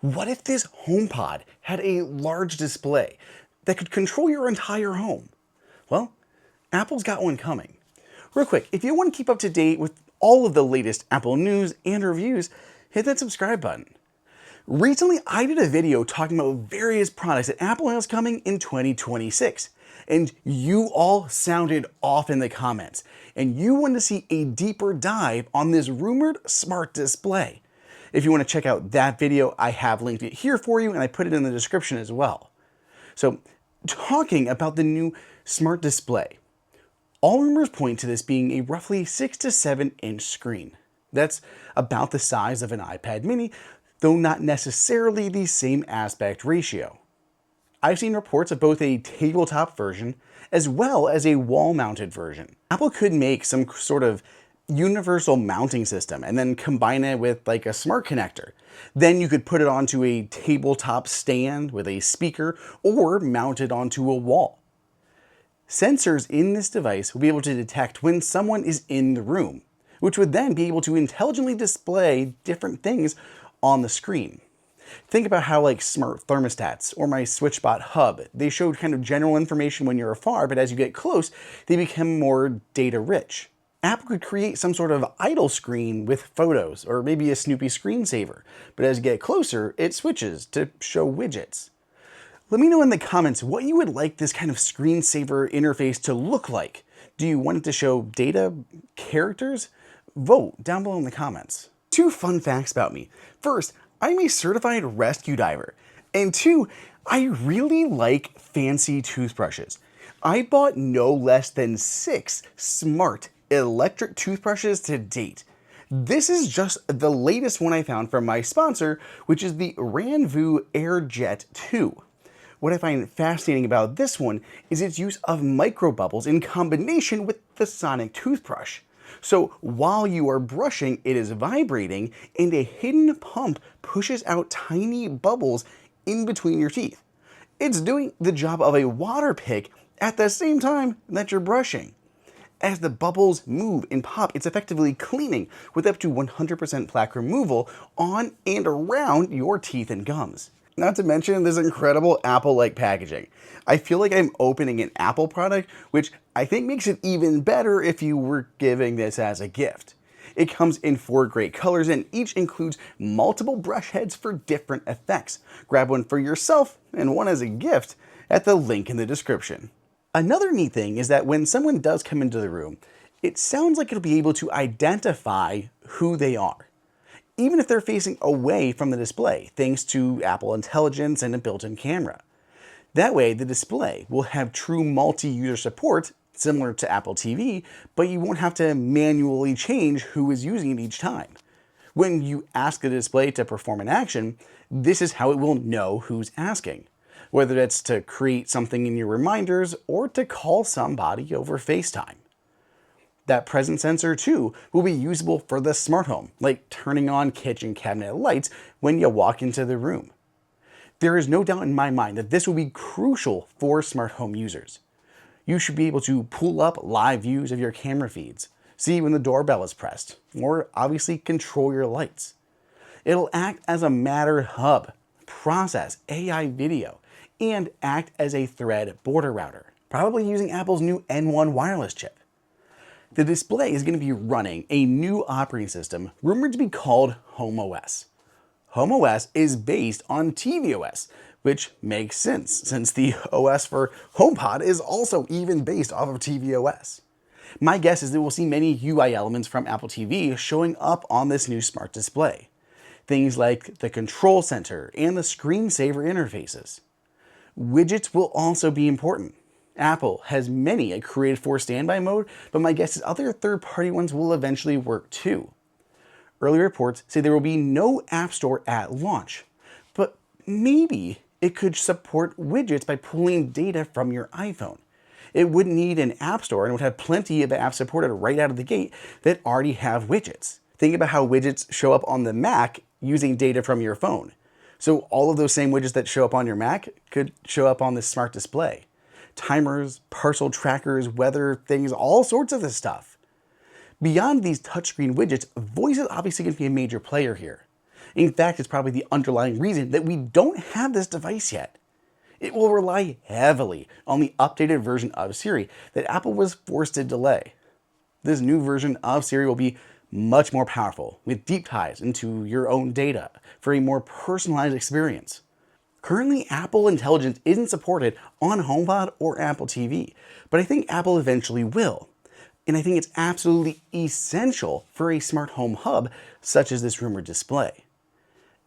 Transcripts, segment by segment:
What if this HomePod had a large display that could control your entire home? Well, Apple's got one coming. Real quick, if you want to keep up to date with all of the latest Apple news and reviews, hit that subscribe button. Recently, I did a video talking about various products that Apple has coming in 2026, and you all sounded off in the comments, and you wanted to see a deeper dive on this rumored smart display. If you want to check out that video, I have linked it here for you, and I put it in the description as well. So, talking about the new smart display, all rumors point to this being a roughly 6 to 7 inch screen. That's about the size of an iPad mini, though not necessarily the same aspect ratio. I've seen reports of both a tabletop version as well as a wall-mounted version. Apple could make some sort of universal mounting system and then combine it with like a smart connector. Then you could put it onto a tabletop stand with a speaker or mount it onto a wall. Sensors in this device will be able to detect when someone is in the room, which would then be able to intelligently display different things on the screen. Think about how like smart thermostats or my SwitchBot hub, they showed kind of general information when you're afar, but as you get close, they become more data rich. Apple could create some sort of idle screen with photos or maybe a Snoopy screensaver, but as you get closer, it switches to show widgets. Let me know in the comments what you would like this kind of screensaver interface to look like. Do you want it to show data, characters? Vote down below in the comments. 2 fun facts about me. First, I'm a certified rescue diver. And 2, I really like fancy toothbrushes. I bought no less than 6 smart electric toothbrushes to date. This is just the latest one I found from my sponsor, which is the Ranvoo AirJet II. What I find fascinating about this one is its use of microbubbles in combination with the sonic toothbrush. So while you are brushing, it is vibrating, and a hidden pump pushes out tiny bubbles in between your teeth. It's doing the job of a water pick at the same time that you're brushing. As the bubbles move and pop, it's effectively cleaning with up to 100% plaque removal on and around your teeth and gums. Not to mention this incredible Apple-like packaging. I feel like I'm opening an Apple product, which I think makes it even better if you were giving this as a gift. It comes in 4 great colors and each includes multiple brush heads for different effects. Grab one for yourself and one as a gift at the link in the description. Another neat thing is that when someone does come into the room, it sounds like it'll be able to identify who they are, even if they're facing away from the display, thanks to Apple Intelligence and a built-in camera. That way, the display will have true multi-user support, similar to Apple TV, but you won't have to manually change who is using it each time. When you ask the display to perform an action, this is how it will know who's asking, whether that's to create something in your reminders or to call somebody over FaceTime. That presence sensor too will be usable for the smart home, like turning on kitchen cabinet lights when you walk into the room. There is no doubt in my mind that this will be crucial for smart home users. You should be able to pull up live views of your camera feeds, see when the doorbell is pressed, or obviously control your lights. It'll act as a Matter hub, process AI video, and act as a Thread border router, probably using Apple's new N1 wireless chip. The display is going to be running a new operating system rumored to be called HomeOS. HomeOS is based on tvOS, which makes sense since the OS for HomePod is also even based off of tvOS. My guess is that we'll see many UI elements from Apple TV showing up on this new smart display. Things like the control center and the screensaver interfaces. Widgets will also be important. Apple has many created for standby mode, but my guess is other third-party ones will eventually work too. Early reports say there will be no App Store at launch, but maybe it could support widgets by pulling data from your iPhone. It wouldn't need an App Store and would have plenty of apps supported right out of the gate that already have widgets. Think about how widgets show up on the Mac using data from your phone. So all of those same widgets that show up on your Mac could show up on this smart display. Timers, parcel trackers, weather things, all sorts of this stuff. Beyond these touchscreen widgets, voice is obviously going to be a major player here. In fact, it's probably the underlying reason that we don't have this device yet. It will rely heavily on the updated version of Siri that Apple was forced to delay. This new version of Siri will be much more powerful, with deep ties into your own data for a more personalized experience. Currently, Apple Intelligence isn't supported on HomePod or Apple TV, but I think Apple eventually will. And I think it's absolutely essential for a smart home hub such as this rumored display.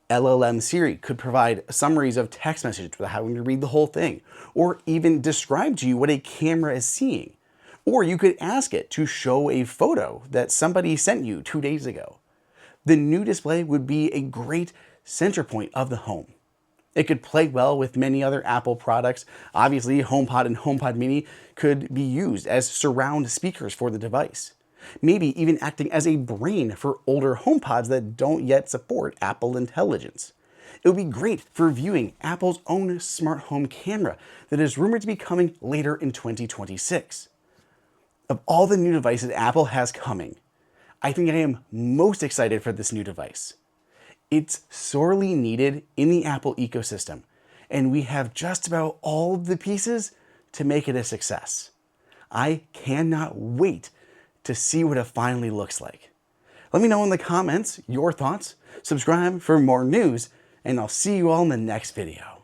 LLM Siri could provide summaries of text messages without having to read the whole thing, or even describe to you what a camera is seeing. Or you could ask it to show a photo that somebody sent you 2 days ago. The new display would be a great center point of the home. It could play well with many other Apple products. Obviously, HomePod and HomePod Mini could be used as surround speakers for the device. Maybe even acting as a brain for older HomePods that don't yet support Apple Intelligence. It would be great for viewing Apple's own smart home camera that is rumored to be coming later in 2026. Of all the new devices Apple has coming, I think I am most excited for this new device. It's sorely needed in the Apple ecosystem, and we have just about all of the pieces to make it a success. I cannot wait to see what it finally looks like. Let me know in the comments your thoughts, subscribe for more news, and I'll see you all in the next video.